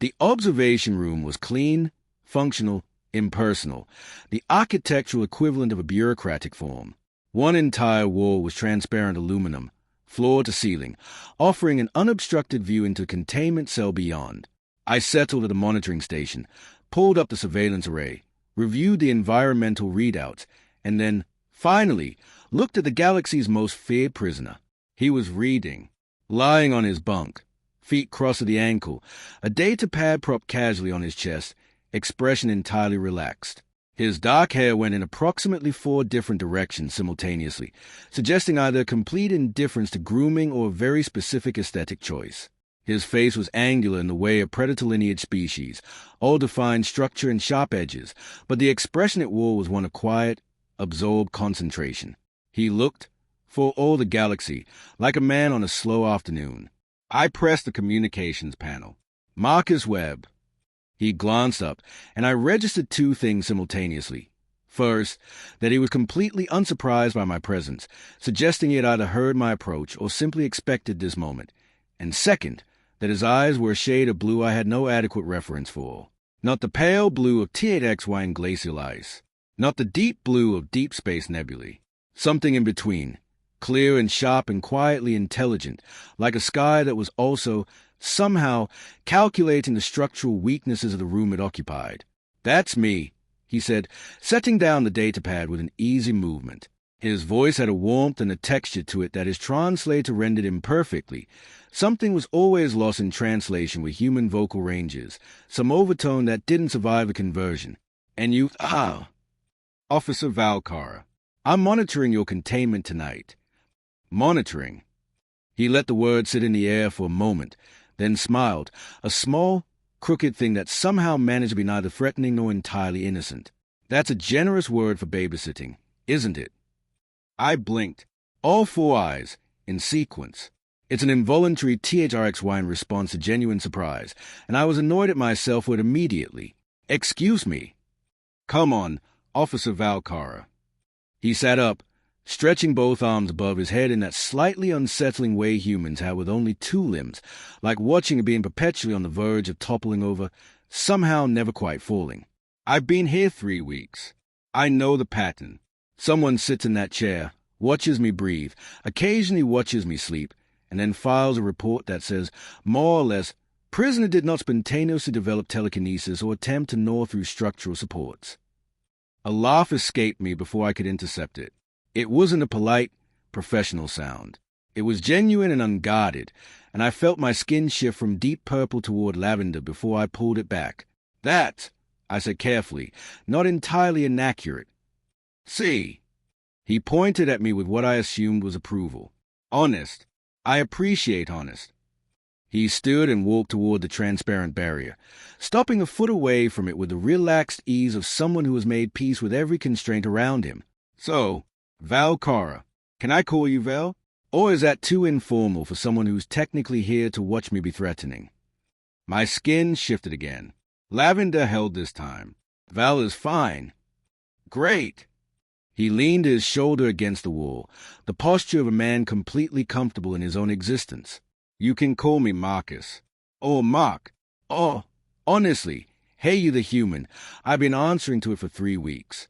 The observation room was clean, functional, impersonal, the architectural equivalent of a bureaucratic form. One entire wall was transparent aluminum, floor to ceiling, offering an unobstructed view into a containment cell beyond. I settled at a monitoring station, pulled up the surveillance array, reviewed the environmental readouts, and then, finally, looked at the galaxy's most feared prisoner. He was reading, lying on his bunk, feet crossed at the ankle, a data pad propped casually on his chest, expression entirely relaxed. His dark hair went in approximately 4 different directions simultaneously, suggesting either complete indifference to grooming or a very specific aesthetic choice. His face was angular in the way of predator-lineage species, all defined structure and sharp edges, but the expression it wore was one of quiet, absorbed concentration. He looked, for all the galaxy, like a man on a slow afternoon. I pressed the communications panel. Marcus Webb. He glanced up, and I registered 2 things simultaneously. First, that he was completely unsurprised by my presence, suggesting he had either heard my approach or simply expected this moment. And second, that his eyes were a shade of blue I had no adequate reference for. Not the pale blue of Thrxyn in glacial ice. Not the deep blue of deep space nebulae. Something in between. Clear and sharp and quietly intelligent, like a sky that was also, somehow, calculating the structural weaknesses of the room it occupied. "That's me," he said, setting down the datapad with an easy movement. His voice had a warmth and a texture to it that his translator rendered imperfectly. Something was always lost in translation with human vocal ranges, some overtone that didn't survive a conversion. "And you, Officer Valkara, I'm monitoring your containment tonight." Monitoring. He let the word sit in the air for a moment, then smiled, a small, crooked thing that somehow managed to be neither threatening nor entirely innocent. "That's a generous word for babysitting, isn't it?" I blinked, all 4 eyes, in sequence. It's an involuntary Thrxyn response to genuine surprise, and I was annoyed at myself for it immediately. "Excuse me." "Come on, Officer Valkara." He sat up, stretching both arms above his head in that slightly unsettling way humans have with only 2 limbs, like watching it being perpetually on the verge of toppling over, somehow never quite falling. "I've been here 3 weeks. I know the pattern. Someone sits in that chair, watches me breathe, occasionally watches me sleep, and then files a report that says, more or less, prisoner did not spontaneously develop telekinesis or attempt to gnaw through structural supports." A laugh escaped me before I could intercept it. It wasn't a polite, professional sound. It was genuine and unguarded, and I felt my skin shift from deep purple toward lavender before I pulled it back. "That," I said carefully, not entirely inaccurate. "See." He pointed at me with what I assumed was approval. "Honest. I appreciate honest." He stood and walked toward the transparent barrier, stopping a foot away from it with the relaxed ease of someone who has made peace with every constraint around him. "So, Valkara, can I call you Val? Or is that too informal for someone who's technically here to watch me be threatening?" My skin shifted again. Lavender held this time. "Val is fine." "Great." He leaned his shoulder against the wall, the posture of a man completely comfortable in his own existence. "You can call me Marcus. Or Mark. Oh, honestly, hey you the human, I've been answering to it for 3 weeks.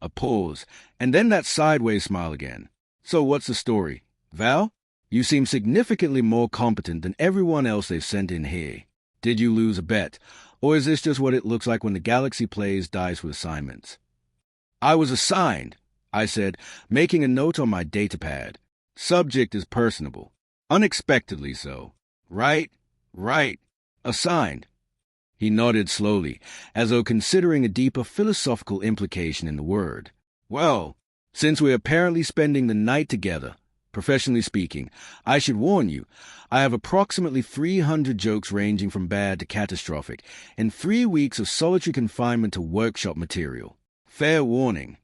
A pause, and then that sideways smile again. "So what's the story? Val, you seem significantly more competent than everyone else they've sent in here. Did you lose a bet, or is this just what it looks like when the galaxy plays dice with assignments?" "I was assigned," I said, making a note on my datapad. "Subject is personable. Unexpectedly so. Right. Assigned." He nodded slowly, as though considering a deeper philosophical implication in the word. "Well, since we're apparently spending the night together, professionally speaking, I should warn you, I have approximately 300 jokes ranging from bad to catastrophic, and 3 weeks of solitary confinement to workshop material. Fair warning."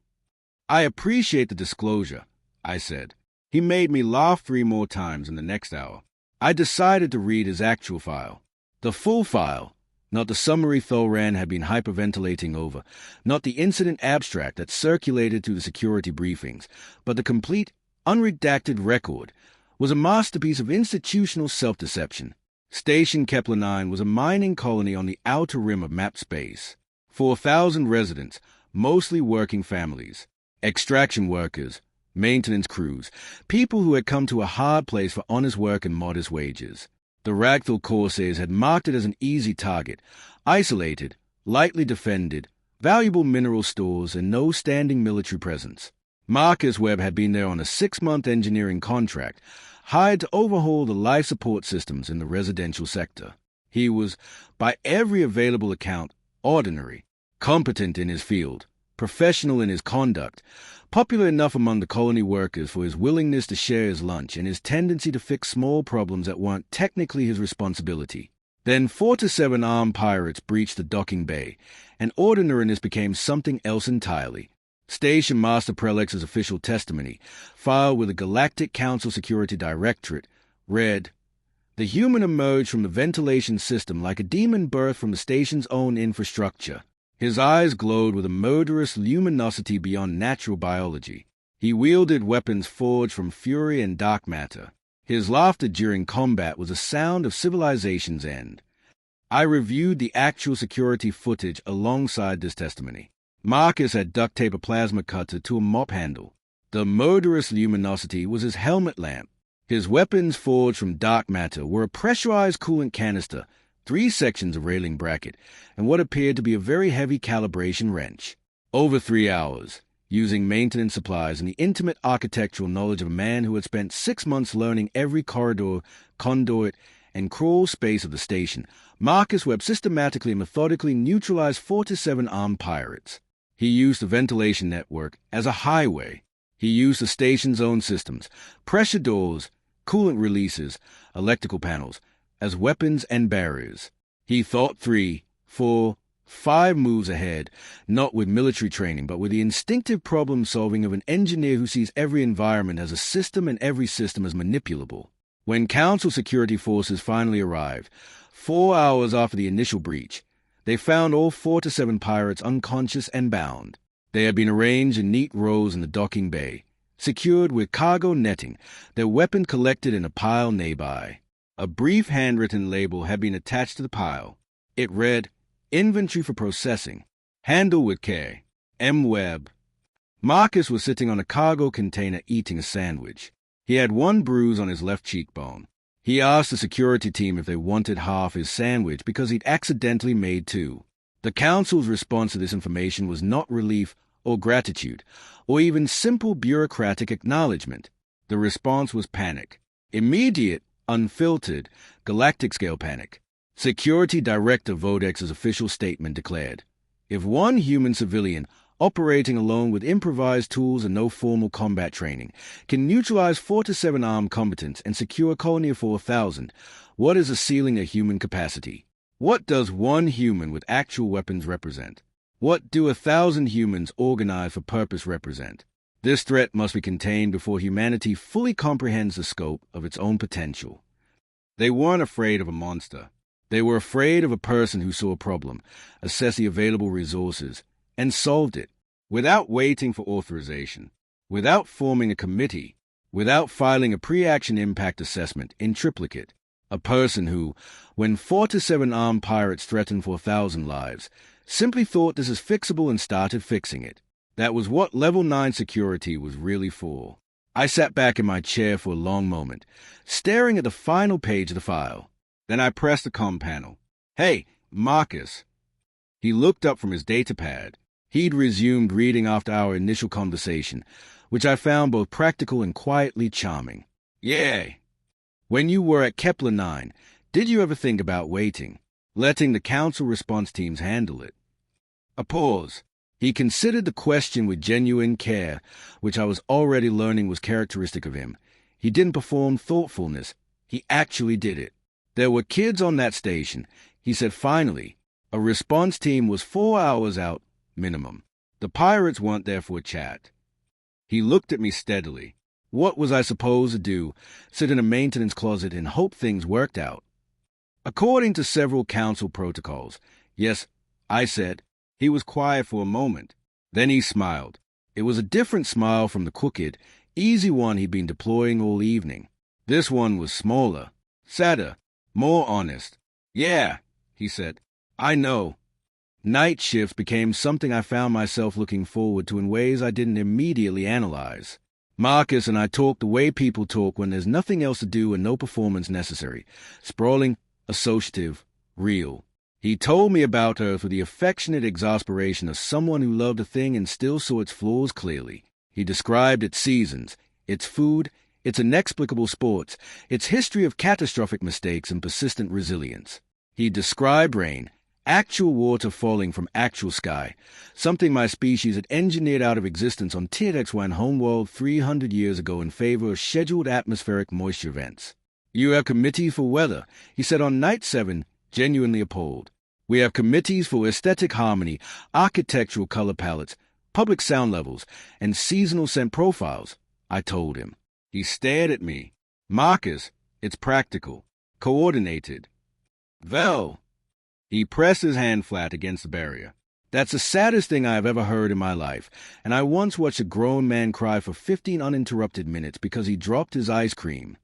"I appreciate the disclosure," I said. He made me laugh 3 more times in the next hour. I decided to read his actual file. The full file, not the summary Thrxyn had been hyperventilating over, not the incident abstract that circulated through the security briefings, but the complete, unredacted record, was a masterpiece of institutional self-deception. Station Kepler-9 was a mining colony on the outer rim of mapped space. 4,000 residents, mostly working families, extraction workers, maintenance crews, people who had come to a hard place for honest work and modest wages. The Ragthal Corsairs had marked it as an easy target, isolated, lightly defended, valuable mineral stores, and no standing military presence. Marcus Webb had been there on a 6-month engineering contract, hired to overhaul the life support systems in the residential sector. He was, by every available account, ordinary, competent in his field, professional in his conduct, popular enough among the colony workers for his willingness to share his lunch and his tendency to fix small problems that weren't technically his responsibility. Then 4 to 7 armed pirates breached the docking bay, and ordinariness became something else entirely. Station Master Prelex's official testimony, filed with the Galactic Council Security Directorate, read, "The human emerged from the ventilation system like a demon birthed from the station's own infrastructure. His eyes glowed with a murderous luminosity beyond natural biology. He wielded weapons forged from fury and dark matter. His laughter during combat was a sound of civilization's end." I reviewed the actual security footage alongside this testimony. Marcus had duct taped a plasma cutter to a mop handle. The murderous luminosity was his helmet lamp. His weapons forged from dark matter were a pressurized coolant canister, 3 sections of railing bracket, and what appeared to be a very heavy calibration wrench. Over 3 hours, using maintenance supplies and the intimate architectural knowledge of a man who had spent 6 months learning every corridor, conduit, and crawl space of the station, Marcus Webb systematically and methodically neutralized 4 to 7 armed pirates. He used the ventilation network as a highway. He used the station's own systems, pressure doors, coolant releases, electrical panels, as weapons and barriers. He thought 3, 4, 5 moves ahead, not with military training, but with the instinctive problem-solving of an engineer who sees every environment as a system and every system as manipulable. When Council security forces finally arrived, 4 hours after the initial breach, they found all 4 to 7 pirates unconscious and bound. They had been arranged in neat rows in the docking bay, secured with cargo netting, their weapon collected in a pile nearby. A brief handwritten label had been attached to the pile. It read, "Inventory for processing. Handle with care. M. Webb." Marcus was sitting on a cargo container eating a sandwich. He had 1 bruise on his left cheekbone. He asked the security team if they wanted half his sandwich because he'd accidentally made 2. The Council's response to this information was not relief or gratitude, or even simple bureaucratic acknowledgement. The response was panic. Immediate, unfiltered, galactic-scale panic. Security Director Vodex's official statement declared, "If one human civilian, operating alone with improvised tools and no formal combat training, can neutralize 4 to 7 armed combatants and secure a colony of 4,000, what is the ceiling of human capacity? What does 1 human with actual weapons represent? What do 1,000 humans organized for purpose represent? This threat must be contained before humanity fully comprehends the scope of its own potential." They weren't afraid of a monster. They were afraid of a person who saw a problem, assessed the available resources, and solved it, without waiting for authorization, without forming a committee, without filing a pre-action impact assessment in triplicate. A person who, when 4 to 7 armed pirates threatened 4,000 lives, simply thought this is fixable and started fixing it. That was what Level 9 security was really for. I sat back in my chair for a long moment, staring at the final page of the file. Then I pressed the comm panel. "Hey, Marcus." He looked up from his datapad. He'd resumed reading after our initial conversation, which I found both practical and quietly charming. "Yeah. When you were at Kepler-9, did you ever think about waiting, letting the Council response teams handle it?" A pause. He considered the question with genuine care, which I was already learning was characteristic of him. He didn't perform thoughtfulness. He actually did it. "There were kids on that station," he said finally. "A response team was 4 hours out, minimum. The pirates weren't there for a chat." He looked at me steadily. What was I supposed to do? Sit in a maintenance closet and hope things worked out? According to several Council protocols, yes, I said. He was quiet for a moment. Then he smiled. It was a different smile from the crooked, easy one he'd been deploying all evening. This one was smaller, sadder, More honest. Yeah, he said. I know. Night shifts became something I found myself looking forward to in ways I didn't immediately analyze. Marcus and I talked the way people talk when there's nothing else to do and no performance necessary. Sprawling, associative, real. He told me about Earth with the affectionate exasperation of someone who loved a thing and still saw its flaws clearly. He described its seasons, its food, its inexplicable sports, its history of catastrophic mistakes and persistent resilience. He described rain, actual water falling from actual sky, something my species had engineered out of existence on Thrxyn homeworld 300 years ago in favor of scheduled atmospheric moisture events. You have committees for weather, he said on night 7, genuinely appalled. We have committees for aesthetic harmony, architectural color palettes, public sound levels, and seasonal scent profiles, I told him. He stared at me. Marcus, it's practical, coordinated. Vel. He pressed his hand flat against the barrier. That's the saddest thing I have ever heard in my life, and I once watched a grown man cry for 15 uninterrupted minutes because he dropped his ice cream.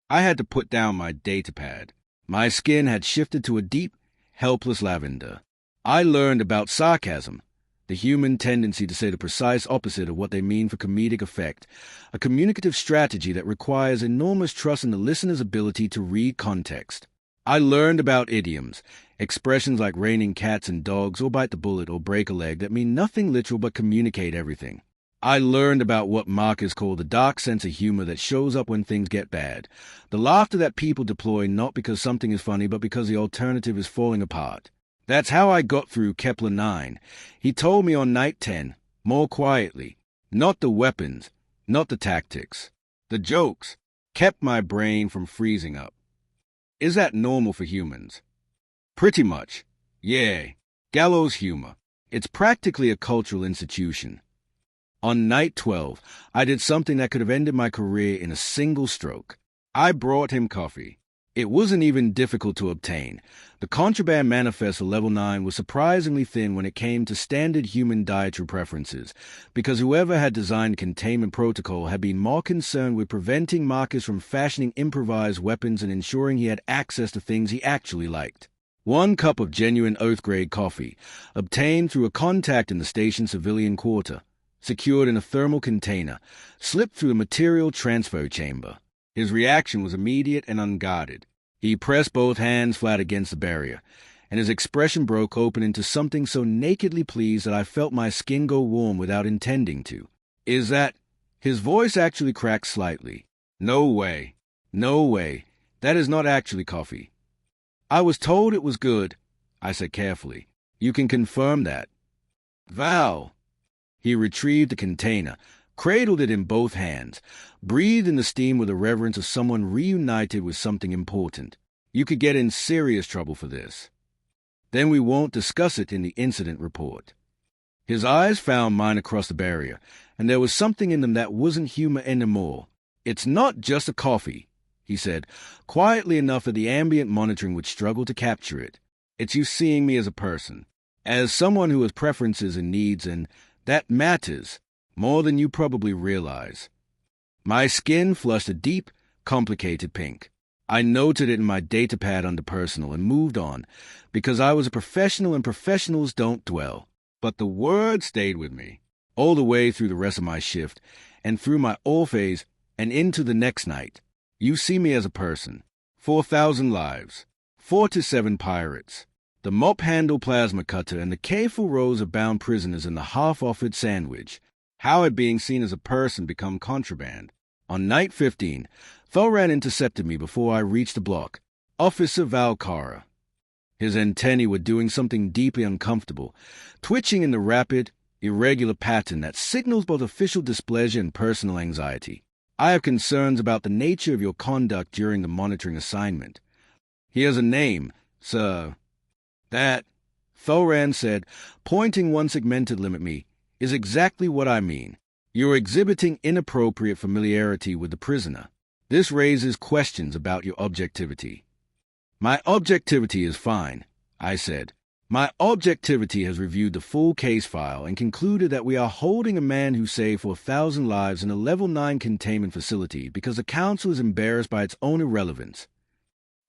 I had to put down my datapad. My skin had shifted to a deep, helpless lavender. I learned about sarcasm, the human tendency to say the precise opposite of what they mean for comedic effect, a communicative strategy that requires enormous trust in the listener's ability to read context. I learned about idioms, expressions like raining cats and dogs or bite the bullet or break a leg that mean nothing literal but communicate everything. I learned about what Marcus called the dark sense of humor that shows up when things get bad, the laughter that people deploy not because something is funny but because the alternative is falling apart. That's how I got through Kepler 9. He told me on night 10, more quietly, not the weapons, not the tactics. The jokes kept my brain from freezing up. Is that normal for humans? Pretty much. Yeah. Gallows humor. It's practically a cultural institution. On night 12, I did something that could have ended my career in a single stroke. I brought him coffee. It wasn't even difficult to obtain. The contraband manifest of Level 9 was surprisingly thin when it came to standard human dietary preferences, because whoever had designed the containment protocol had been more concerned with preventing Marcus from fashioning improvised weapons and ensuring he had access to things he actually liked. 1 cup of genuine Earth-grade coffee, obtained through a contact in the station's civilian quarter, secured in a thermal container, slipped through a material transfer chamber. His reaction was immediate and unguarded. He pressed both hands flat against the barrier, and his expression broke open into something so nakedly pleased that I felt my skin go warm without intending to. Is that... His voice actually cracked slightly. No way. No way. That is not actually coffee. I was told it was good, I said carefully. You can confirm that. Val. He retrieved the container, cradled it in both hands, breathed in the steam with the reverence of someone reunited with something important. You could get in serious trouble for this. Then we won't discuss it in the incident report. His eyes found mine across the barrier, and there was something in them that wasn't humor anymore. It's not just a coffee, he said, quietly enough that the ambient monitoring would struggle to capture it. It's you seeing me as a person, as someone who has preferences and needs, and that matters more than you probably realize. My skin flushed a deep, complicated pink. I noted it in my datapad under personal and moved on, because I was a professional and professionals don't dwell. But the word stayed with me, all the way through the rest of my shift, and through my all phase, and into the next night. You see me as a person. 4,000 lives. 4 to 7 pirates. The mop-handle plasma cutter and the careful rows of bound prisoners in the half-offered sandwich. How had being seen as a person become contraband? On night 15, Thrxyn intercepted me before I reached the block. Officer Valkara. His antennae were doing something deeply uncomfortable, twitching in the rapid, irregular pattern that signals both official displeasure and personal anxiety. I have concerns about the nature of your conduct during the monitoring assignment. He has a name, sir. That, Thrxyn said, pointing one segmented limb at me, is exactly what I mean. You're exhibiting inappropriate familiarity with the prisoner. This raises questions about your objectivity. My objectivity is fine, I said. My objectivity has reviewed the full case file and concluded that we are holding a man who saved 4,000 lives in a Level 9 containment facility because the Council is embarrassed by its own irrelevance.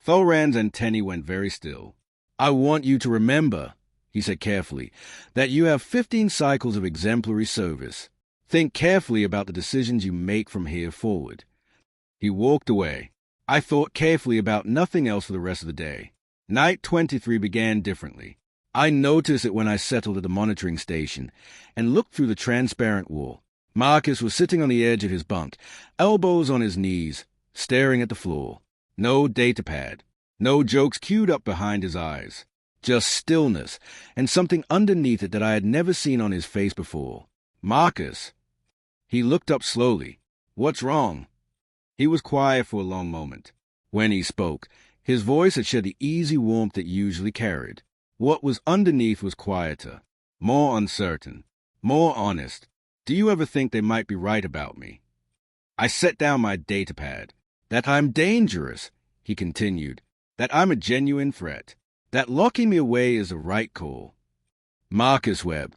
Thrxyn's antennae went very still. "I want you to remember," he said carefully, "that you have 15 cycles of exemplary service. Think carefully about the decisions you make from here forward." He walked away. I thought carefully about nothing else for the rest of the day. Night 23 began differently. I noticed it when I settled at the monitoring station and looked through the transparent wall. Marcus was sitting on the edge of his bunk, elbows on his knees, staring at the floor. No datapad, no jokes queued up behind his eyes. Just stillness and something underneath it that I had never seen on his face before. "Marcus." He looked up slowly. "What's wrong?" He was quiet for a long moment. When he spoke, his voice had shed the easy warmth it usually carried. What was underneath was quieter, more uncertain, more honest. "Do you ever think they might be right about me?" I set down my datapad. "That I'm dangerous," he continued. "That I'm a genuine threat. That locking me away is the right call." "Marcus Webb,"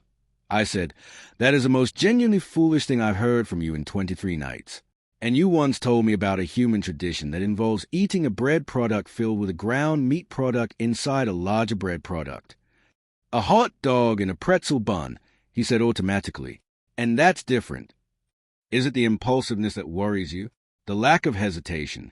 I said, "that is the most genuinely foolish thing I've heard from you in 23 nights. And you once told me about a human tradition that involves eating a bread product filled with a ground meat product inside a larger bread product. A hot dog in a pretzel bun," he said automatically. "And that's different. Is it the impulsiveness that worries you? The lack of hesitation?"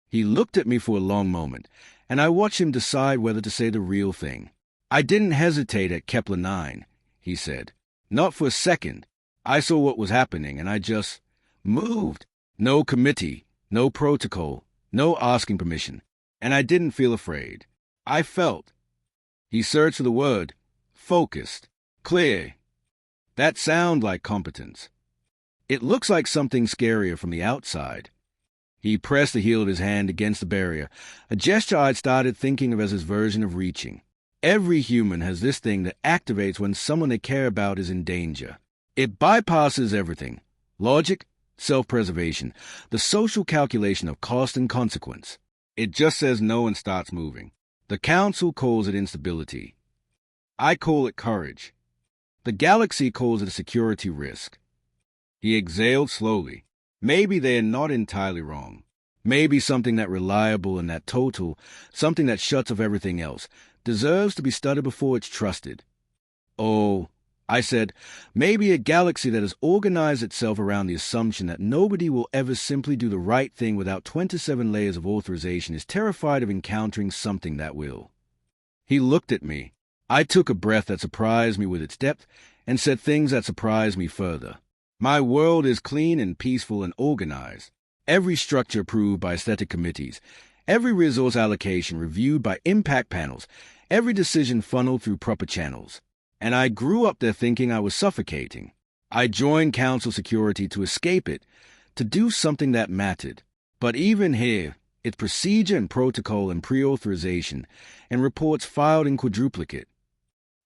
He looked at me for a long moment, and I watched him decide whether to say the real thing. "I didn't hesitate at Kepler 9, he said. "Not for a second. I saw what was happening, and I just moved. No committee, no protocol, no asking permission. And I didn't feel afraid. I felt." He searched for the word. "Focused. Clear. That sounds like competence. It looks like something scarier from the outside." He pressed the heel of his hand against the barrier, a gesture I'd started thinking of as his version of reaching. Every human has this thing that activates when someone they care about is in danger. It bypasses everything. Logic, self-preservation, the social calculation of cost and consequence. It just says no and starts moving. The Council calls it instability. I call it courage. The galaxy calls it a security risk. He exhaled slowly. Maybe they are not entirely wrong. Maybe something that reliable and that total, something that shuts off everything else, deserves to be studied before it's trusted. "Oh," I said, "maybe a galaxy that has organized itself around the assumption that nobody will ever simply do the right thing without 27 layers of authorization is terrified of encountering something that will." He looked at me. I took a breath that surprised me with its depth and said things that surprised me further. "My world is clean and peaceful and organized. Every structure approved by aesthetic committees, every resource allocation reviewed by impact panels, every decision funneled through proper channels. And I grew up there thinking I was suffocating. I joined Council security to escape it, to do something that mattered. But even here, it's procedure and protocol and pre-authorization, and reports filed in quadruplicate."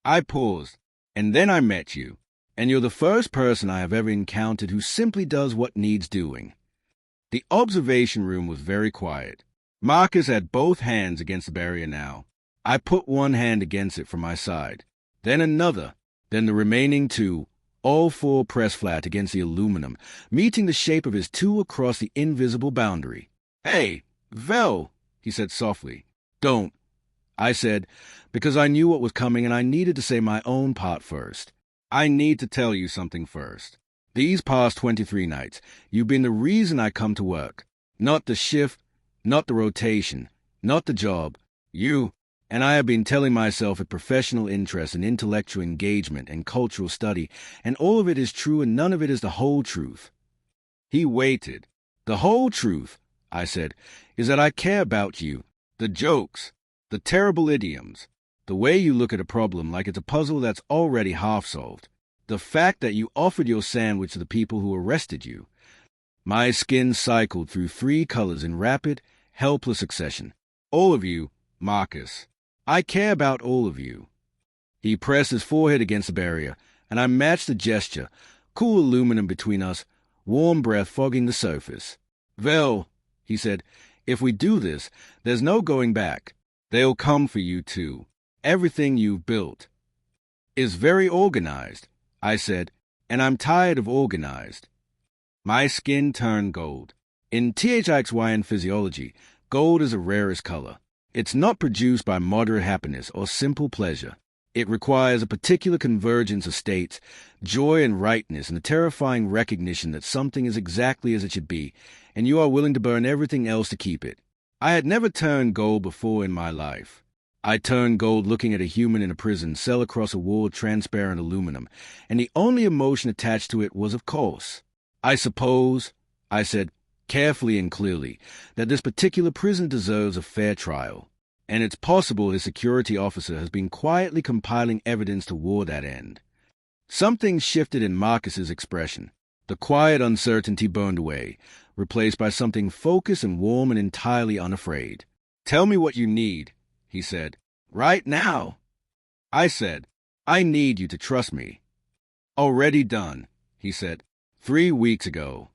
I paused, "And then I met you, and you're the first person I have ever encountered who simply does what needs doing." The observation room was very quiet. Marcus had both hands against the barrier now. I put one hand against it from my side. Then another, then the remaining two, all four pressed flat against the aluminum, meeting the shape of his two across the invisible boundary. "Hey, Vel," he said softly. "Don't," I said, because I knew what was coming and I needed to say my own part first. "I need to tell you something first. These past 23 nights, you've been the reason I come to work. Not the shift, not the rotation, not the job. You. And I have been telling myself a professional interest and intellectual engagement and cultural study, and all of it is true and none of it is the whole truth." He waited. "The whole truth," I said, "is that I care about you. The jokes, the terrible idioms, the way you look at a problem like it's a puzzle that's already half solved. The fact that you offered your sandwich to the people who arrested you." My skin cycled through 3 colors in rapid, helpless succession. "All of you, Marcus. I care about all of you." He pressed his forehead against the barrier, and I matched the gesture, cool aluminum between us, warm breath fogging the surface. "Vel," he said, "if we do this, there's no going back. They'll come for you too. Everything you've built is very organized," I said, "and I'm tired of organized." My skin turned gold. In THXYN physiology, Gold is the rarest color. It's not produced by moderate happiness or simple pleasure. It requires a particular convergence of states, joy and rightness, and a terrifying recognition that something is exactly as it should be, and you are willing to burn everything else to keep it. I had never turned gold before in my life. I turned gold looking at a human in a prison cell across a wall of transparent aluminum, and the only emotion attached to it was, of course. I suppose, I said, carefully and clearly, that this particular prison deserves a fair trial, and it's possible his security officer has been quietly compiling evidence toward that end. Something shifted in Marcus's expression. The quiet uncertainty burned away, replaced by something focused and warm and entirely unafraid. "Tell me what you need," he said. "Right now." I said, "I need you to trust me." "Already done," he said. 3 weeks ago.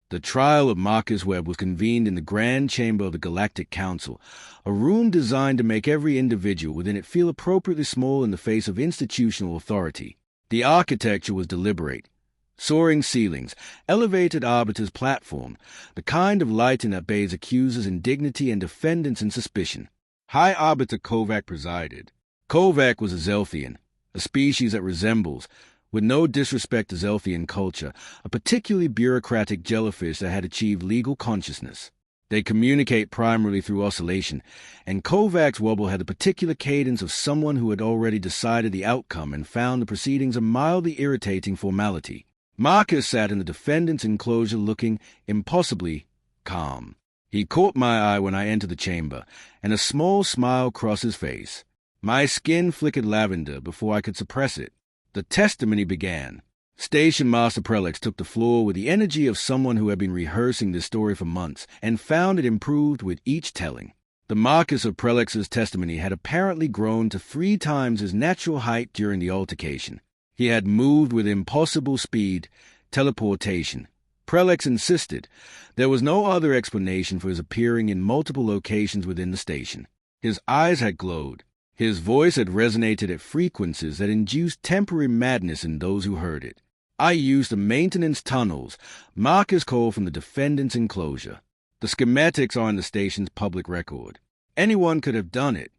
The trial of Marcus Webb was convened in the Grand Chamber of the Galactic Council, a room designed to make every individual within it feel appropriately small in the face of institutional authority. The architecture was deliberate. Soaring ceilings, elevated arbiter's platform, the kind of lighting that bathes accusers in dignity and defendants in suspicion. High Arbiter Kovac presided. Kovac was a Zelthian, a species that resembles, with no disrespect to Zelthian culture, a particularly bureaucratic jellyfish that had achieved legal consciousness. They communicate primarily through oscillation, and Kovac's wobble had the particular cadence of someone who had already decided the outcome and found the proceedings a mildly irritating formality. Marcus sat in the defendant's enclosure looking impossibly calm. He caught my eye when I entered the chamber, and a small smile crossed his face. My skin flickered lavender before I could suppress it. The testimony began. Station Master Prelix took the floor with the energy of someone who had been rehearsing this story for months and found it improved with each telling. The Marcus of Prelix's testimony had apparently grown to 3 times his natural height during the altercation. He had moved with impossible speed, teleportation. Prelix insisted there was no other explanation for his appearing in multiple locations within the station. His eyes had glowed. His voice had resonated at frequencies that induced temporary madness in those who heard it. I used the maintenance tunnels Marcus called from the defendant's enclosure. The schematics are in the station's public record. Anyone could have done it.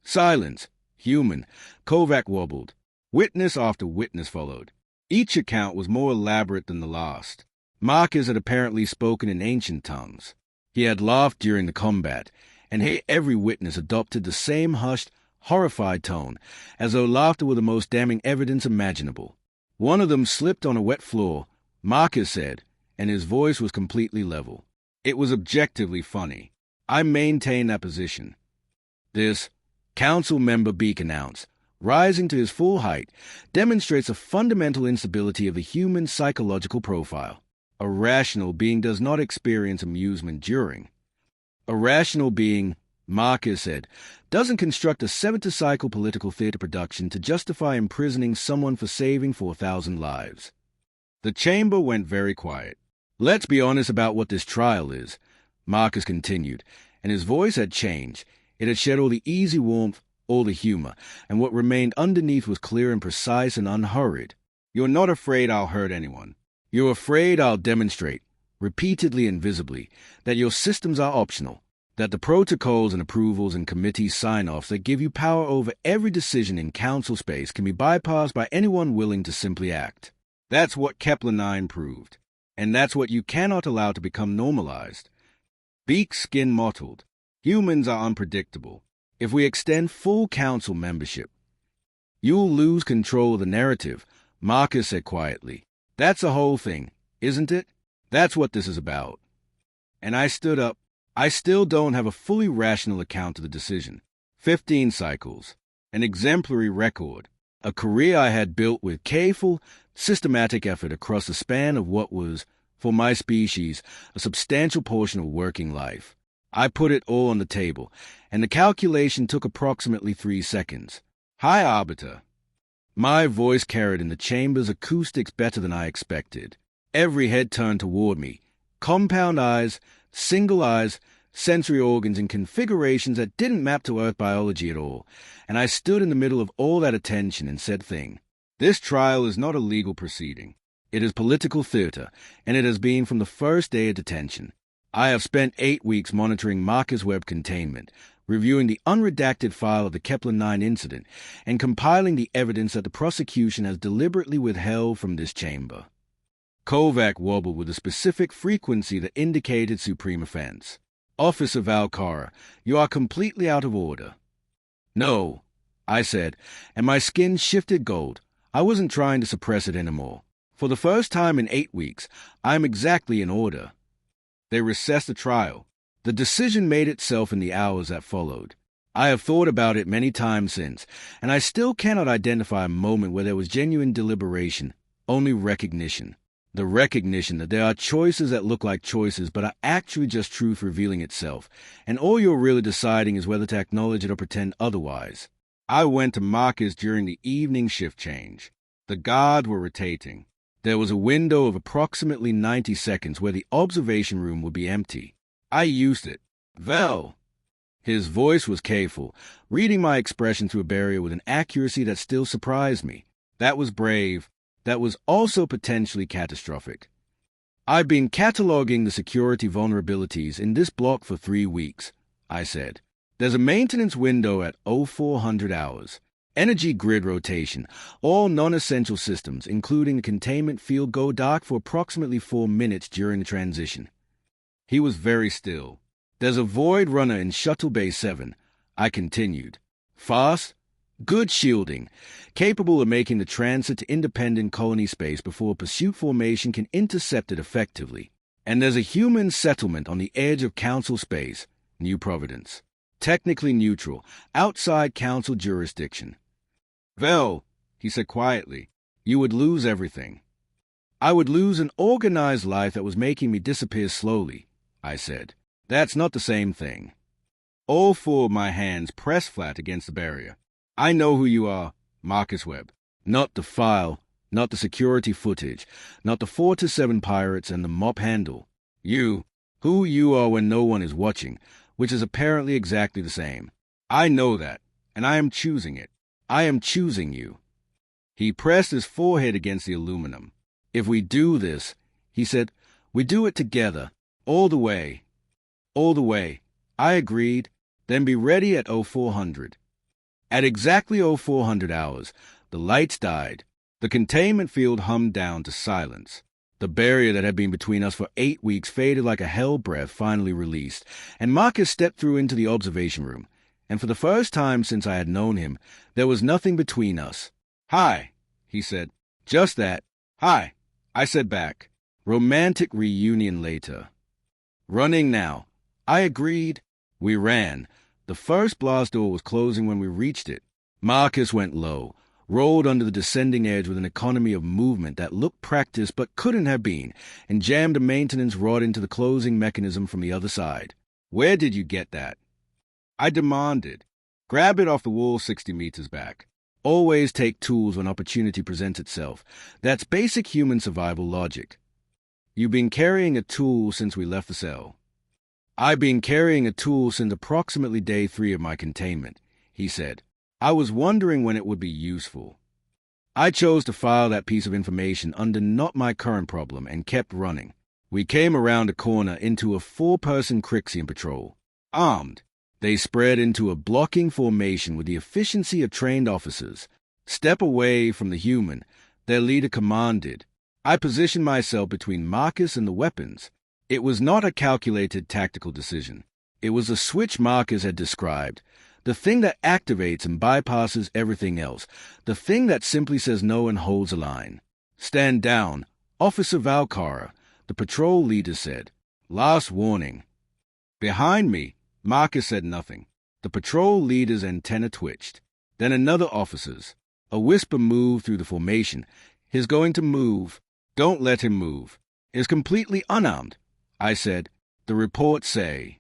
Silence. Human. Kovac wobbled. Witness after witness followed. Each account was more elaborate than the last. Marcus had apparently spoken in ancient tongues. He had laughed during the combat, and every witness adopted the same hushed, horrified tone, as though laughter were the most damning evidence imaginable. One of them slipped on a wet floor, Marcus said, and his voice was completely level. It was objectively funny. I maintained that position. This, council member Beak announced, rising to his full height, demonstrates a fundamental instability of the human psychological profile. A rational being does not experience amusement during. A rational being, Marcus said, doesn't construct a 7th-cycle political theater production to justify imprisoning someone for saving 4,000 lives. The chamber went very quiet. "Let's be honest about what this trial is," Marcus continued, and his voice had changed. It had shed all the easy warmth, all the humor, and what remained underneath was clear and precise and unhurried. "You're not afraid I'll hurt anyone. You're afraid I'll demonstrate, repeatedly and visibly, that your systems are optional, that the protocols and approvals and committee sign-offs that give you power over every decision in council space can be bypassed by anyone willing to simply act. That's what Kepler 9 proved, and that's what you cannot allow to become normalized." Beak's skin mottled. "Humans are unpredictable. If we extend full council membership, you'll lose control of the narrative," Marcus said quietly. "That's the whole thing, isn't it? That's what this is about." And I stood up. I still don't have a fully rational account of the decision. 15 cycles. An exemplary record. A career I had built with careful, systematic effort across the span of what was, for my species, a substantial portion of working life. I put it all on the table, and the calculation took approximately 3 seconds. "High Arbiter." My voice carried in the chamber's acoustics better than I expected. Every head turned toward me. Compound eyes, single eyes, sensory organs in configurations that didn't map to Earth biology at all, and I stood in the middle of all that attention and said thing. "This trial is not a legal proceeding. It is political theater, and it has been from the first day of detention. I have spent 8 weeks monitoring Marcus Webb containment, reviewing the unredacted file of the Kepler-9 incident, and compiling the evidence that the prosecution has deliberately withheld from this chamber. Kovac wobbled with a specific frequency that indicated supreme offense. Officer Valkara, you are completely out of order. No, I said, and my skin shifted gold. I wasn't trying to suppress it anymore. For the first time in 8 weeks, I am exactly in order. They recessed the trial. The decision made itself in the hours that followed. I have thought about it many times since, and I still cannot identify a moment where there was genuine deliberation, only recognition. The recognition that there are choices that look like choices but are actually just truth revealing itself, and all you're really deciding is whether to acknowledge it or pretend otherwise. I went to Marcus during the evening shift change. The guards were rotating. There was a window of approximately 90 seconds where the observation room would be empty. I used it. Vel! His voice was careful, reading my expression through a barrier with an accuracy that still surprised me. That was brave. That was also potentially catastrophic. I've been cataloging the security vulnerabilities in this block for 3 weeks, I said. There's a maintenance window at 0400 hours. Energy grid rotation. All non-essential systems, including the containment field, go dark for approximately 4 minutes during the transition. He was very still. There's a void runner in Shuttle Bay 7, I continued. Fast, good shielding, capable of making the transit to independent colony space before a pursuit formation can intercept it effectively. And there's a human settlement on the edge of Council space, New Providence. Technically neutral, outside Council jurisdiction. Vel, he said quietly, you would lose everything. I would lose an organized life that was making me disappear slowly, I said. That's not the same thing. All 4 of my hands pressed flat against the barrier. I know who you are, Marcus Webb. Not the file, not the security footage, not the 4-7 pirates and the mop handle. You, who you are when no one is watching, which is apparently exactly the same. I know that, and I am choosing it. I am choosing you. He pressed his forehead against the aluminum. If we do this, he said, we do it together, all the way. All the way. I agreed. Then be ready at 0400. At exactly 0400 hours, the lights died. The containment field hummed down to silence. The barrier that had been between us for 8 weeks faded like a hell breath finally released, and Marcus stepped through into the observation room. And for the first time since I had known him, there was nothing between us. Hi, he said. Just that. Hi, I said back. Romantic reunion later. Running now. I agreed. We ran. The first blast door was closing when we reached it. Marcus went low, rolled under the descending edge with an economy of movement that looked practiced but couldn't have been, and jammed a maintenance rod into the closing mechanism from the other side. Where did you get that? I demanded. Grab it off the wall 60 meters back. Always take tools when opportunity presents itself. That's basic human survival logic. You've been carrying a tool since we left the cell. I've been carrying a tool since approximately day 3 of my containment, he said. I was wondering when it would be useful. I chose to file that piece of information under not my current problem and kept running. We came around a corner into a 4-person Thrxyn patrol. Armed, they spread into a blocking formation with the efficiency of trained officers. Step away from the human, their leader commanded. I positioned myself between Marcus and the weapons. It was not a calculated tactical decision. It was a switch Marcus had described, the thing that activates and bypasses everything else, the thing that simply says no and holds a line. Stand down, Officer Valkara, the patrol leader said. Last warning. Behind me, Marcus said nothing. The patrol leader's antenna twitched. Then another officer's. A whisper moved through the formation. He's going to move. Don't let him move. He's completely unarmed, I said. The reports say.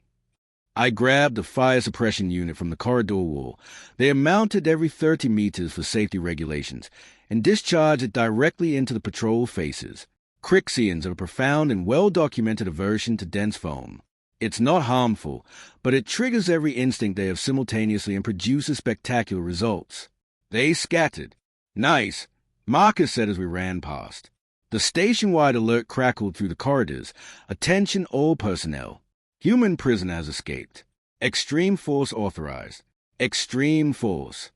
I grabbed the fire suppression unit from the corridor wall. They are mounted every 30 meters for safety regulations, and discharged it directly into the patrol faces. Thrxyans have a profound and well-documented aversion to dense foam. It's not harmful, but it triggers every instinct they have simultaneously and produces spectacular results. They scattered. Nice, Marcus said as we ran past. The station-wide alert crackled through the corridors. Attention all personnel. Human prisoner has escaped. Extreme force authorized. Extreme force.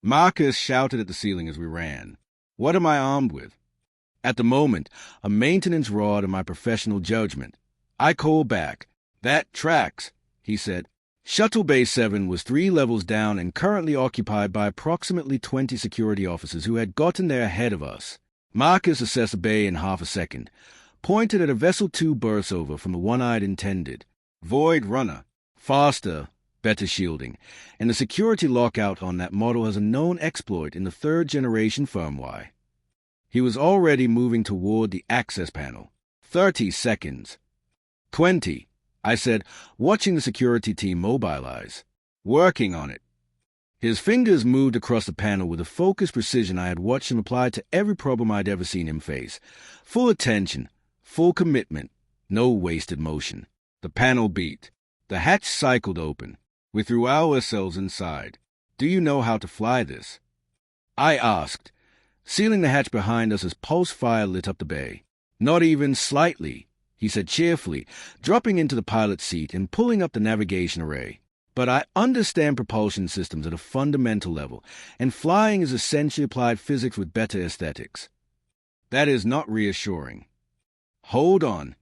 Marcus shouted at the ceiling as we ran. What am I armed with? At the moment, a maintenance rod and my professional judgment. I called back. That tracks, he said. Shuttle Bay 7 was 3 levels down and currently occupied by approximately 20 security officers who had gotten there ahead of us. Marcus assessed the bay in half a second, pointed at a Vessel 2 burst over from the one I'd intended. Void runner. Faster, better shielding, and the security lockout on that model has a known exploit in the 3rd generation firmware. He was already moving toward the access panel. 30 seconds. 20, I said, watching the security team mobilize. Working on it. His fingers moved across the panel with a focused precision I had watched him apply to every problem I'd ever seen him face. Full attention, full commitment, no wasted motion. The panel beat. The hatch cycled open. We threw ourselves inside. Do you know how to fly this? I asked, sealing the hatch behind us as pulse fire lit up the bay. Not even slightly, he said cheerfully, dropping into the pilot's seat and pulling up the navigation array. But I understand propulsion systems at a fundamental level, and flying is essentially applied physics with better aesthetics. That is not reassuring. Hold on.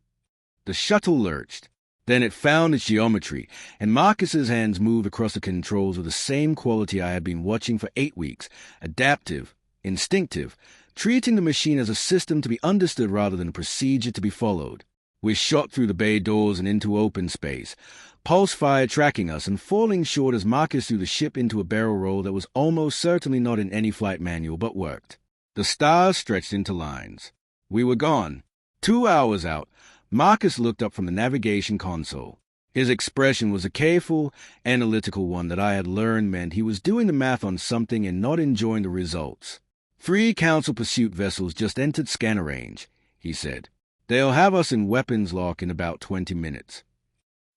The shuttle lurched. Then it found its geometry, and Marcus's hands moved across the controls with the same quality I had been watching for 8 weeks, adaptive, instinctive, treating the machine as a system to be understood rather than a procedure to be followed. We shot through the bay doors and into open space, pulse fire tracking us and falling short as Marcus threw the ship into a barrel roll that was almost certainly not in any flight manual but worked. The stars stretched into lines. We were gone. 2 hours out, Marcus looked up from the navigation console. His expression was a careful, analytical one that I had learned meant he was doing the math on something and not enjoying the results. 3 Council pursuit vessels just entered scanner range, he said. They'll have us in weapons lock in about 20 minutes.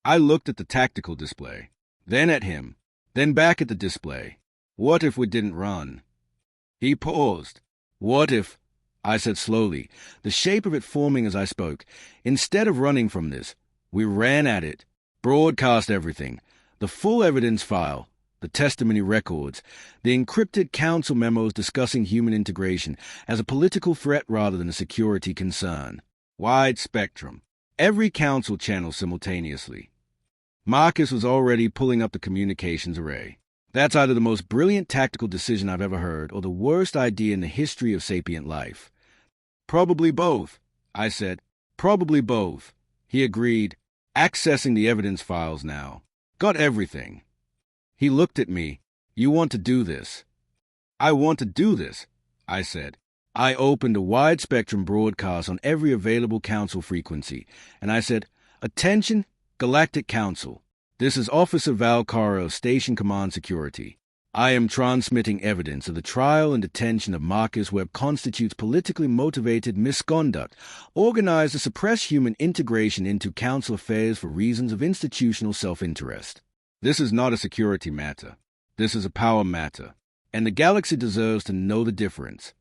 I looked at the tactical display, then at him, then back at the display. What if we didn't run? He paused. What if, I said slowly, the shape of it forming as I spoke, instead of running from this, we ran at it, broadcast everything, the full evidence file, the testimony records, the encrypted council memos discussing human integration as a political threat rather than a security concern. Wide spectrum. Every council channel simultaneously. Marcus was already pulling up the communications array. That's either the most brilliant tactical decision I've ever heard or the worst idea in the history of sapient life. Probably both, I said. Probably both. He agreed. Accessing the evidence files now. Got everything. He looked at me. You want to do this? I want to do this, I said. I opened a wide-spectrum broadcast on every available council frequency, and I said, Attention, Galactic Council. This is Officer Valkara of Station Command Security. I am transmitting evidence of the trial and detention of Marcus Webb constitutes politically motivated misconduct, organized to suppress human integration into council affairs for reasons of institutional self-interest. This is not a security matter. This is a power matter, and the galaxy deserves to know the difference.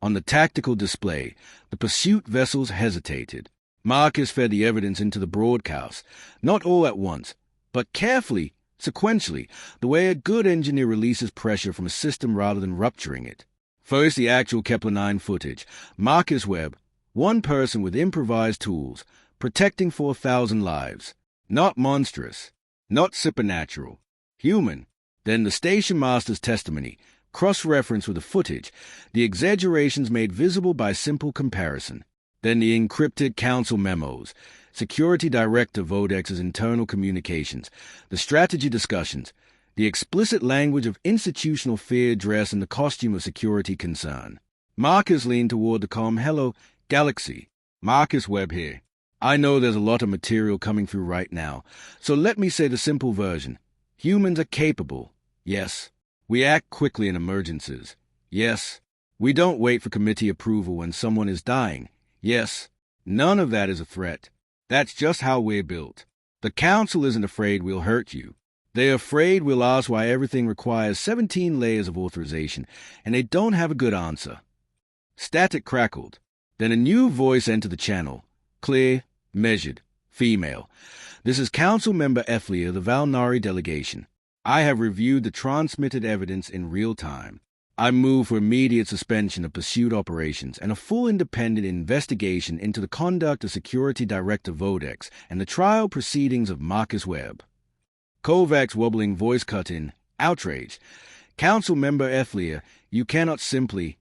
On the tactical display, the pursuit vessels hesitated. Marcus fed the evidence into the broadcast, not all at once, but carefully, sequentially, the way a good engineer releases pressure from a system rather than rupturing it. First, the actual Kepler 9 footage. Marcus Webb, one person with improvised tools, protecting 4,000 lives. Not monstrous, not supernatural, human. Then the station master's testimony, cross-reference with the footage, the exaggerations made visible by simple comparison. Then the encrypted council memos, Security Director Vodex's internal communications, the strategy discussions, the explicit language of institutional fear dress and the costume of security concern. Marcus leaned toward the comm. Hello, Galaxy. Marcus Webb here. I know there's a lot of material coming through right now, so let me say the simple version. Humans are capable. Yes. We act quickly in emergencies. Yes. We don't wait for committee approval when someone is dying. Yes. None of that is a threat. That's just how we're built. The Council isn't afraid we'll hurt you. They're afraid we'll ask why everything requires 17 layers of authorization, and they don't have a good answer. Static crackled. Then a new voice entered the channel. Clear, measured, female. This is Council Member Eflia of the Valnari delegation. I have reviewed the transmitted evidence in real time. I move for immediate suspension of pursuit operations and a full independent investigation into the conduct of Security Director Vodex and the trial proceedings of Marcus Webb. Kovac's wobbling voice cut in, outraged. Council Member Eflia, you cannot simply...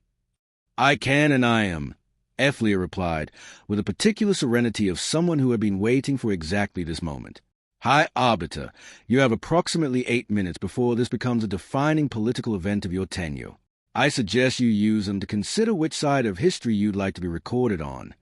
I can and I am, Eflia replied, with a particular serenity of someone who had been waiting for exactly this moment. High Arbiter, you have approximately 8 minutes before this becomes a defining political event of your tenure. I suggest you use them to consider which side of history you'd like to be recorded on.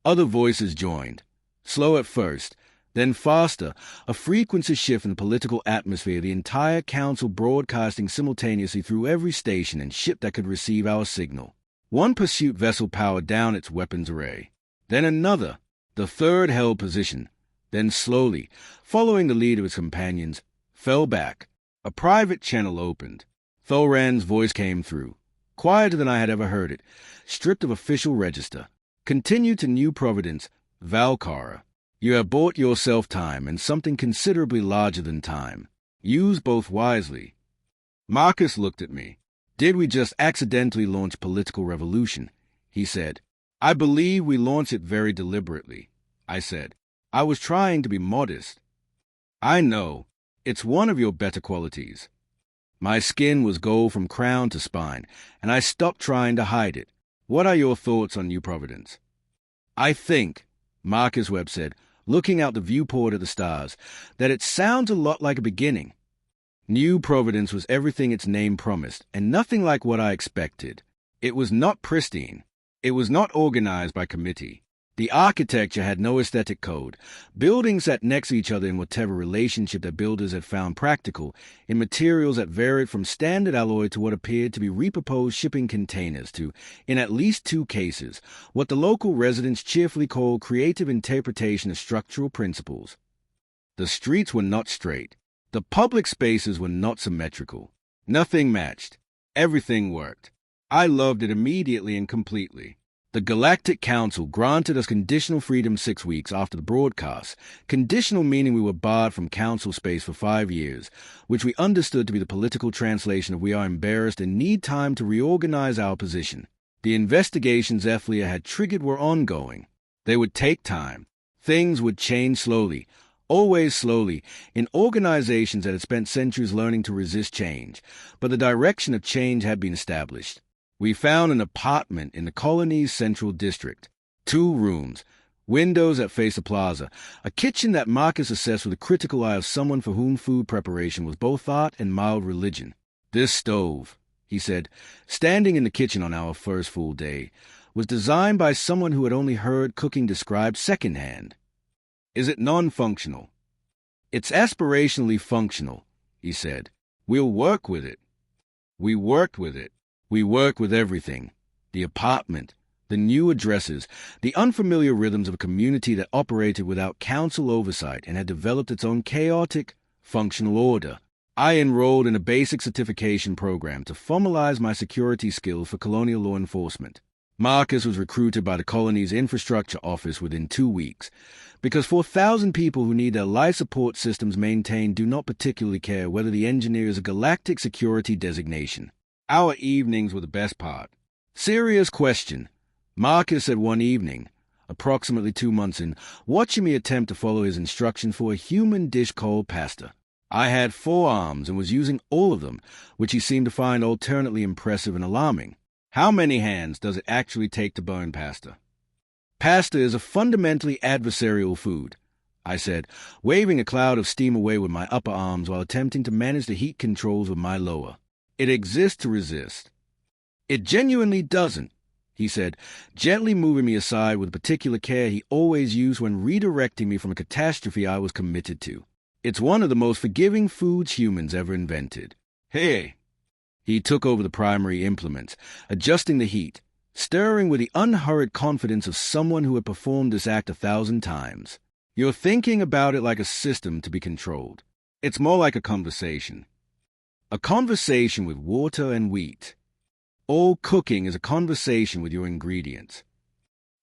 Other voices joined. Slow at first, then faster, a frequency shift in the political atmosphere, the entire council broadcasting simultaneously through every station and ship that could receive our signal. One pursuit vessel powered down its weapons array. Then another, the third held position. Then slowly, following the lead of its companions, fell back. A private channel opened. Thrxyn's voice came through, quieter than I had ever heard it, stripped of official register. Continue to New Providence, Valkara. You have bought yourself time and something considerably larger than time. Use both wisely. Marcus looked at me. Did we just accidentally launch political revolution? He said. I believe we launched it very deliberately, I said. I was trying to be modest. I know. It's one of your better qualities. My skin was gold from crown to spine, and I stopped trying to hide it. What are your thoughts on New Providence? I think, Marcus Webb said, looking out the viewport at the stars, that it sounds a lot like a beginning. New Providence was everything its name promised, and nothing like what I expected. It was not pristine. It was not organized by committee. The architecture had no aesthetic code. Buildings sat next to each other in whatever relationship that builders had found practical, in materials that varied from standard alloy to what appeared to be repurposed shipping containers to, in at least 2 cases, what the local residents cheerfully called creative interpretation of structural principles. The streets were not straight. The public spaces were not symmetrical. Nothing matched. Everything worked. I loved it immediately and completely. The Galactic Council granted us conditional freedom 6 weeks after the broadcast, conditional meaning we were barred from council space for 5 years, which we understood to be the political translation of we are embarrassed and need time to reorganize our position. The investigations Eflia had triggered were ongoing. They would take time. Things would change slowly, always slowly, in organizations that had spent centuries learning to resist change, but the direction of change had been established. We found an apartment in the colony's central district. 2 rooms, windows that face the plaza, a kitchen that Marcus assessed with the critical eye of someone for whom food preparation was both art and mild religion. This stove, he said, standing in the kitchen on our first full day, was designed by someone who had only heard cooking described secondhand. Is it non-functional? It's aspirationally functional, he said. We'll work with it. We worked with it. We worked with everything. The apartment, the new addresses, the unfamiliar rhythms of a community that operated without council oversight and had developed its own chaotic, functional order. I enrolled in a basic certification program to formalize my security skills for colonial law enforcement. Marcus was recruited by the colony's infrastructure office within 2 weeks, because 4,000 people who need their life support systems maintained do not particularly care whether the engineer is a galactic security designation. Our evenings were the best part. Serious question. Marcus said one evening, approximately 2 months in, watching me attempt to follow his instructions for a human dish called pasta. I had 4 arms and was using all of them, which he seemed to find alternately impressive and alarming. How many hands does it actually take to burn pasta? Pasta is a fundamentally adversarial food, I said, waving a cloud of steam away with my upper arms while attempting to manage the heat controls with my lower. It exists to resist. It genuinely doesn't, he said, gently moving me aside with the particular care he always used when redirecting me from a catastrophe I was committed to. It's one of the most forgiving foods humans ever invented. Hey! He took over the primary implements, adjusting the heat, stirring with the unhurried confidence of someone who had performed this act 1,000 times. You're thinking about it like a system to be controlled. It's more like a conversation. A conversation with water and wheat. All cooking is a conversation with your ingredients.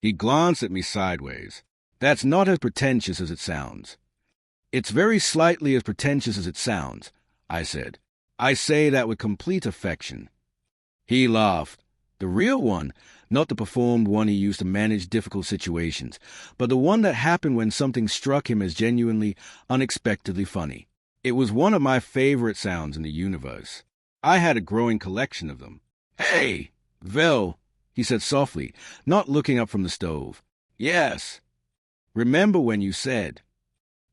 He glanced at me sideways. That's not as pretentious as it sounds. It's very slightly as pretentious as it sounds, I said. I say that with complete affection. He laughed. The real one, not the performed one he used to manage difficult situations, but the one that happened when something struck him as genuinely, unexpectedly funny. It was one of my favorite sounds in the universe. I had a growing collection of them. "Hey, Vel," he said softly, not looking up from the stove. "Yes. Remember when you said—"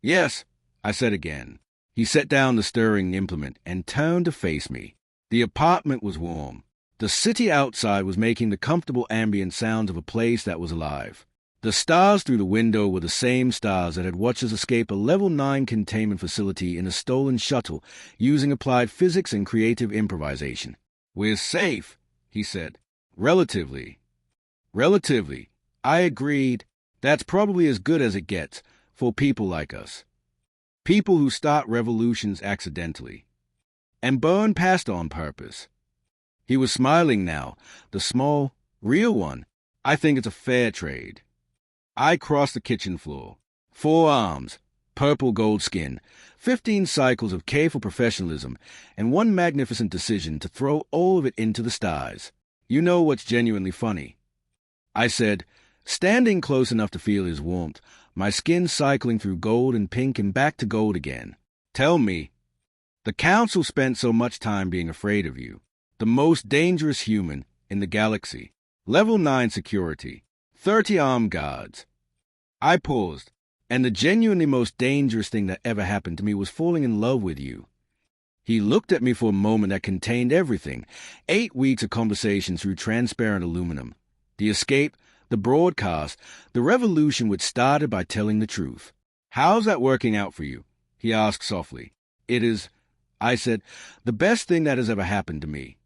"Yes," I said again. He set down the stirring implement and turned to face me. The apartment was warm. The city outside was making the comfortable ambient sounds of a place that was alive. The stars through the window were the same stars that had watched us escape a Level 9 containment facility in a stolen shuttle using applied physics and creative improvisation. "We're safe," he said. Relatively. Relatively. I agreed. That's probably as good as it gets for people like us. People who start revolutions accidentally and burn past on purpose. He was smiling now, the small, real one. I think it's a fair trade. I crossed the kitchen floor. 4 arms, purple gold skin, 15 cycles of careful professionalism, and one magnificent decision to throw all of it into the stars. You know what's genuinely funny? I said, standing close enough to feel his warmth, my skin cycling through gold and pink and back to gold again. Tell me. The Council spent so much time being afraid of you. The most dangerous human in the galaxy. Level 9 security. 30 armed guards. I paused, and the genuinely most dangerous thing that ever happened to me was falling in love with you. He looked at me for a moment that contained everything. 8 weeks of conversation through transparent aluminum. The escape, the broadcast, the revolution which started by telling the truth. "How's that working out for you?" he asked softly. "It is," I said, "the best thing that has ever happened to me."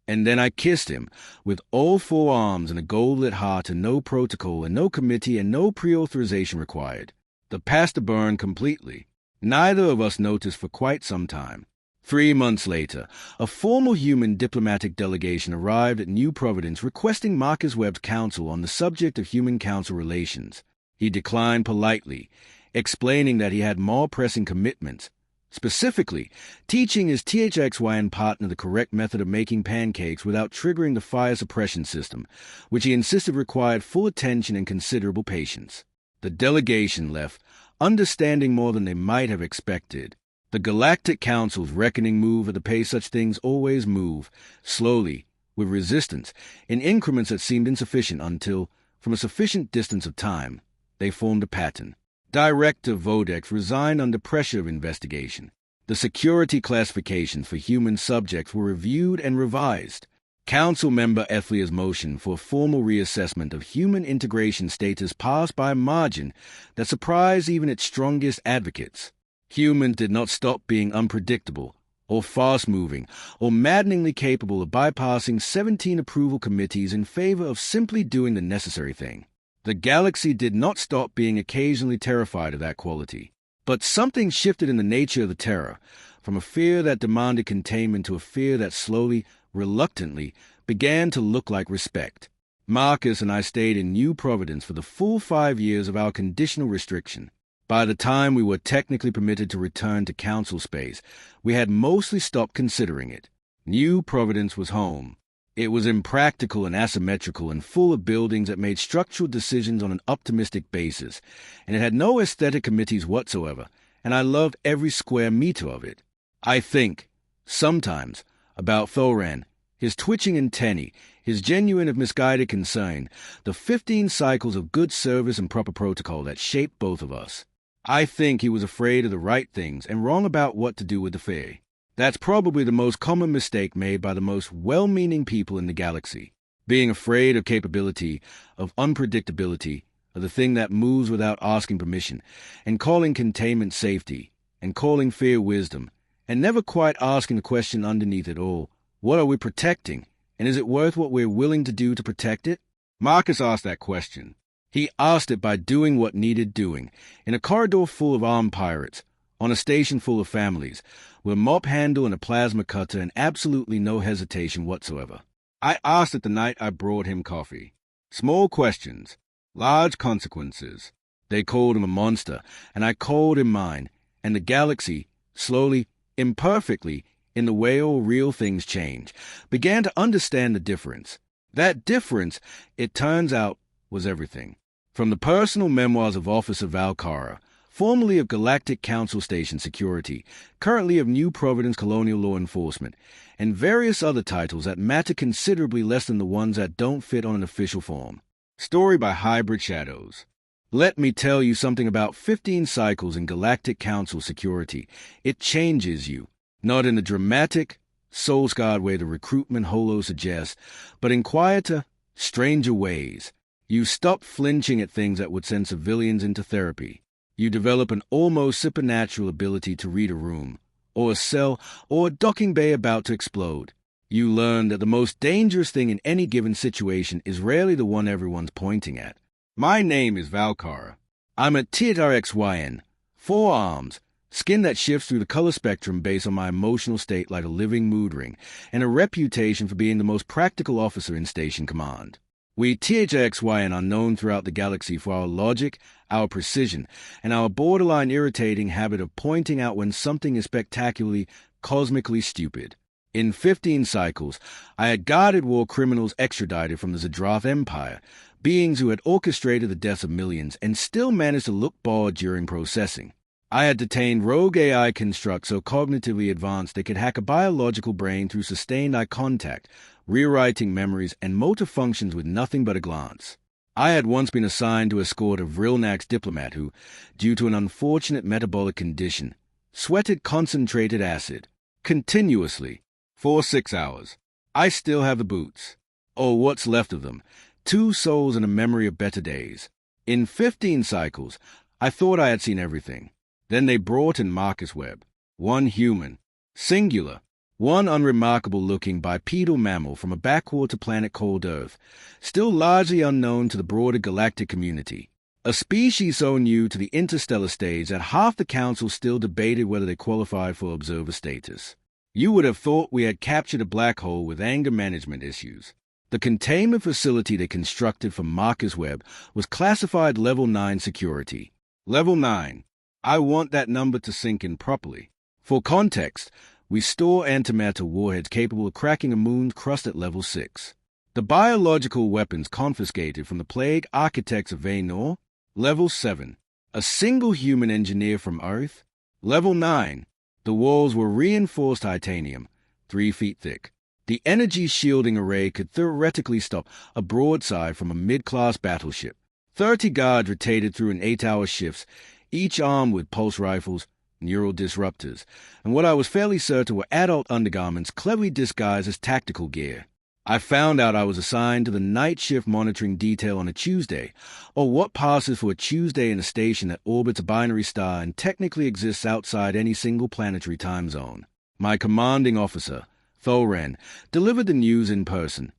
And then I kissed him, with all 4 arms and a gold-lit heart and no protocol and no committee and no pre-authorization required. The pasta burned completely. Neither of us noticed for quite some time. 3 months later, a formal human diplomatic delegation arrived at New Providence requesting Marcus Webb's counsel on the subject of human-council relations. He declined politely, explaining that he had more pressing commitments, specifically teaching his THXYN partner the correct method of making pancakes without triggering the fire suppression system, which he insisted required full attention and considerable patience. The delegation left, understanding more than they might have expected. The Galactic Council's reckoning move at the pace such things always move, slowly, with resistance, in increments that seemed insufficient until, from a sufficient distance of time, they formed a pattern. Director Vodex resigned under pressure of investigation. The security classifications for human subjects were reviewed and revised. Council member Ethlia's motion for a formal reassessment of human integration status passed by a margin that surprised even its strongest advocates. Humans did not stop being unpredictable, or fast-moving, or maddeningly capable of bypassing 17 approval committees in favor of simply doing the necessary thing. The galaxy did not stop being occasionally terrified of that quality. But something shifted in the nature of the terror, from a fear that demanded containment to a fear that slowly, reluctantly, began to look like respect. Marcus and I stayed in New Providence for the full 5 years of our conditional restriction. By the time we were technically permitted to return to council space, we had mostly stopped considering it. New Providence was home. It was impractical and asymmetrical and full of buildings that made structural decisions on an optimistic basis, and it had no aesthetic committees whatsoever, and I loved every square meter of it. I think, sometimes, about Thrxyn, his twitching antennae, his genuine if misguided concern, the 15 cycles of good service and proper protocol that shaped both of us. I think he was afraid of the right things and wrong about what to do with the fair. That's probably the most common mistake made by the most well-meaning people in the galaxy. Being afraid of capability, of unpredictability, of the thing that moves without asking permission, and calling containment safety, and calling fear wisdom, and never quite asking the question underneath it all, what are we protecting, and is it worth what we're willing to do to protect it? Marcus asked that question. He asked it by doing what needed doing, in a corridor full of armed pirates, on a station full of families, with a mop handle and a plasma cutter and absolutely no hesitation whatsoever. I asked it the night I brought him coffee. Small questions, large consequences. They called him a monster, and I called him mine, and the galaxy, slowly, imperfectly, in the way all real things change, began to understand the difference. That difference, it turns out, was everything. From the personal memoirs of Officer Valkara, formerly of Galactic Council Station Security, currently of New Providence Colonial Law Enforcement, and various other titles that matter considerably less than the ones that don't fit on an official form. Story by Hybrid Shadows. Let me tell you something about 15 cycles in Galactic Council Security. It changes you, not in the dramatic, soul-scarred way the recruitment holo suggests, but in quieter, stranger ways. You stop flinching at things that would send civilians into therapy. You develop an almost supernatural ability to read a room, or a cell, or a docking bay about to explode. You learn that the most dangerous thing in any given situation is rarely the one everyone's pointing at. My name is Valkara. I'm a Thrxyn, 4 arms, skin that shifts through the color spectrum based on my emotional state like a living mood ring, and a reputation for being the most practical officer in station command. We Thrxyn are known throughout the galaxy for our logic, our precision, and our borderline irritating habit of pointing out when something is spectacularly, cosmically stupid. In 15 cycles, I had guarded war criminals extradited from the Zadrath Empire, beings who had orchestrated the deaths of millions and still managed to look bored during processing. I had detained rogue AI constructs so cognitively advanced they could hack a biological brain through sustained eye contact, rewriting memories and motor functions with nothing but a glance. I had once been assigned to escort a Vrilnax diplomat who, due to an unfortunate metabolic condition, sweated concentrated acid, continuously, for 6 hours. I still have the boots, or what's left of them, 2 souls and a memory of better days. In 15 cycles, I thought I had seen everything. Then they brought in Marcus Webb, one human, singular, one unremarkable-looking bipedal mammal from a backwater planet called Earth, still largely unknown to the broader galactic community. A species so new to the interstellar stage that half the council still debated whether they qualified for observer status. You would have thought we had captured a black hole with anger management issues. The containment facility they constructed for Marcus Webb was classified Level 9 security. Level 9. I want that number to sink in properly. For context, we store antimatter warheads capable of cracking a moon's crust at Level 6. The biological weapons confiscated from the plague architects of Vaynor, Level 7. A single human engineer from Earth, Level 9. The walls were reinforced titanium, 3 feet thick. The energy shielding array could theoretically stop a broadside from a mid-class battleship. 30 guards rotated through in 8-hour shifts, each armed with pulse rifles, neural disruptors, and what I was fairly certain were adult undergarments cleverly disguised as tactical gear. I found out I was assigned to the night shift monitoring detail on a Tuesday, or what passes for a Tuesday in a station that orbits a binary star and technically exists outside any single planetary time zone. My commanding officer, Thrxyn, delivered the news in person,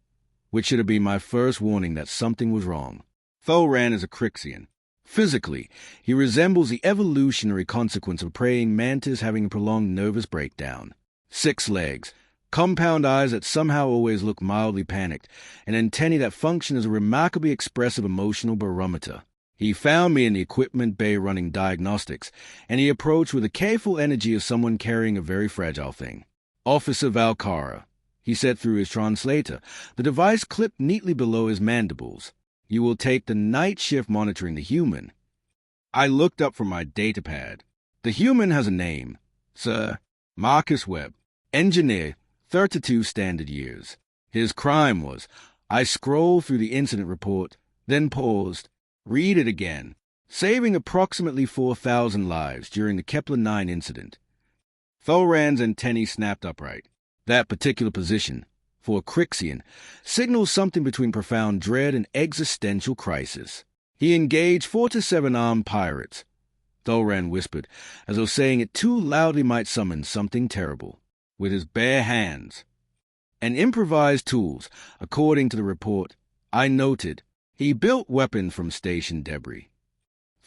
which should have been my first warning that something was wrong. Thrxyn is a Thrxyn. Physically, he resembles the evolutionary consequence of a praying mantis having a prolonged nervous breakdown. 6 legs, compound eyes that somehow always look mildly panicked, and antennae that function as a remarkably expressive emotional barometer. He found me in the equipment bay running diagnostics, and he approached with the careful energy of someone carrying a very fragile thing. Officer Valkara, he said through his translator, the device clipped neatly below his mandibles. You will take the night shift monitoring the human. I looked up from my datapad. The human has a name, Sir Marcus Webb, engineer, 32 standard years. His crime was, I scrolled through the incident report, then paused, read it again, saving approximately 4,000 lives during the Kepler-9 incident. Thrxyn's antennae snapped upright. That particular position, for a Thrxyn, signals something between profound dread and existential crisis. He engaged 4 to 7 armed pirates, Thrxyn whispered, as though saying it too loudly might summon something terrible, with his bare hands. And improvised tools, according to the report, I noted, he built weapons from station debris.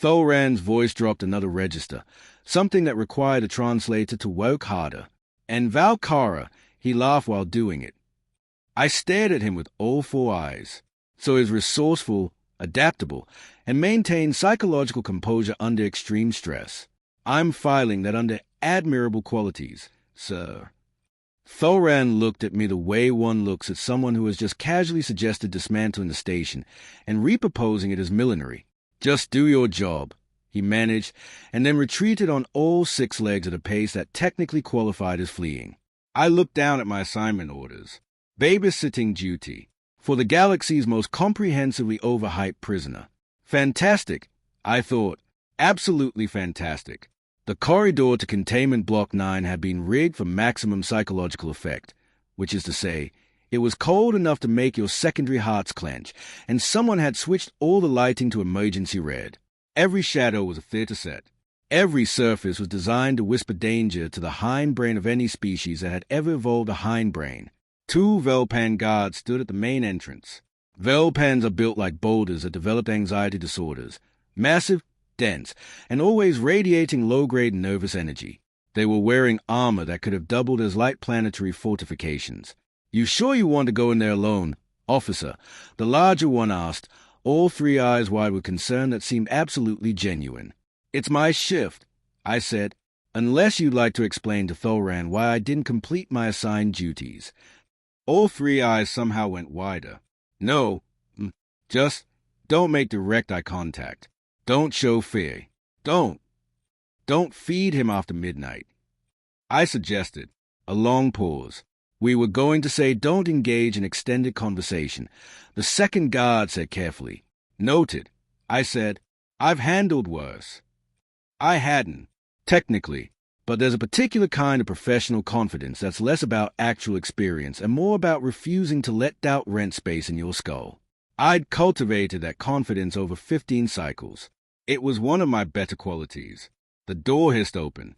Thrxyn's voice dropped another register, something that required a translator to work harder. And Valkara, he laughed while doing it. I stared at him with all 4 eyes. So he was resourceful, adaptable, and maintained psychological composure under extreme stress. I'm filing that under admirable qualities, sir. Thrxyn looked at me the way one looks at someone who has just casually suggested dismantling the station and repurposing it as millinery. Just do your job, he managed, and then retreated on all 6 legs at a pace that technically qualified as fleeing. I looked down at my assignment orders. Babysitting duty for the galaxy's most comprehensively overhyped prisoner. Fantastic, I thought. Absolutely fantastic. The corridor to Containment Block 9 had been rigged for maximum psychological effect, which is to say, it was cold enough to make your secondary hearts clench, and someone had switched all the lighting to emergency red. Every shadow was a theater set. Every surface was designed to whisper danger to the hindbrain of any species that had ever evolved a hindbrain. 2 Velpan guards stood at the main entrance. Velpans are built like boulders that developed anxiety disorders. Massive, dense, and always radiating low-grade nervous energy. They were wearing armor that could have doubled as light planetary fortifications. "You sure you want to go in there alone, officer?" the larger one asked, all 3 eyes wide with concern that seemed absolutely genuine. "It's my shift," I said, "unless you'd like to explain to Thrxyn why I didn't complete my assigned duties." All 3 eyes somehow went wider. "No, just don't make direct eye contact. Don't show fear. Don't feed him after midnight." I suggested. A long pause. We were going to say don't engage in extended conversation. The second guard said carefully. "Noted." I said, "I've handled worse." I hadn't, technically, but there's a particular kind of professional confidence that's less about actual experience and more about refusing to let doubt rent space in your skull. I'd cultivated that confidence over 15 cycles. It was one of my better qualities. The door hissed open.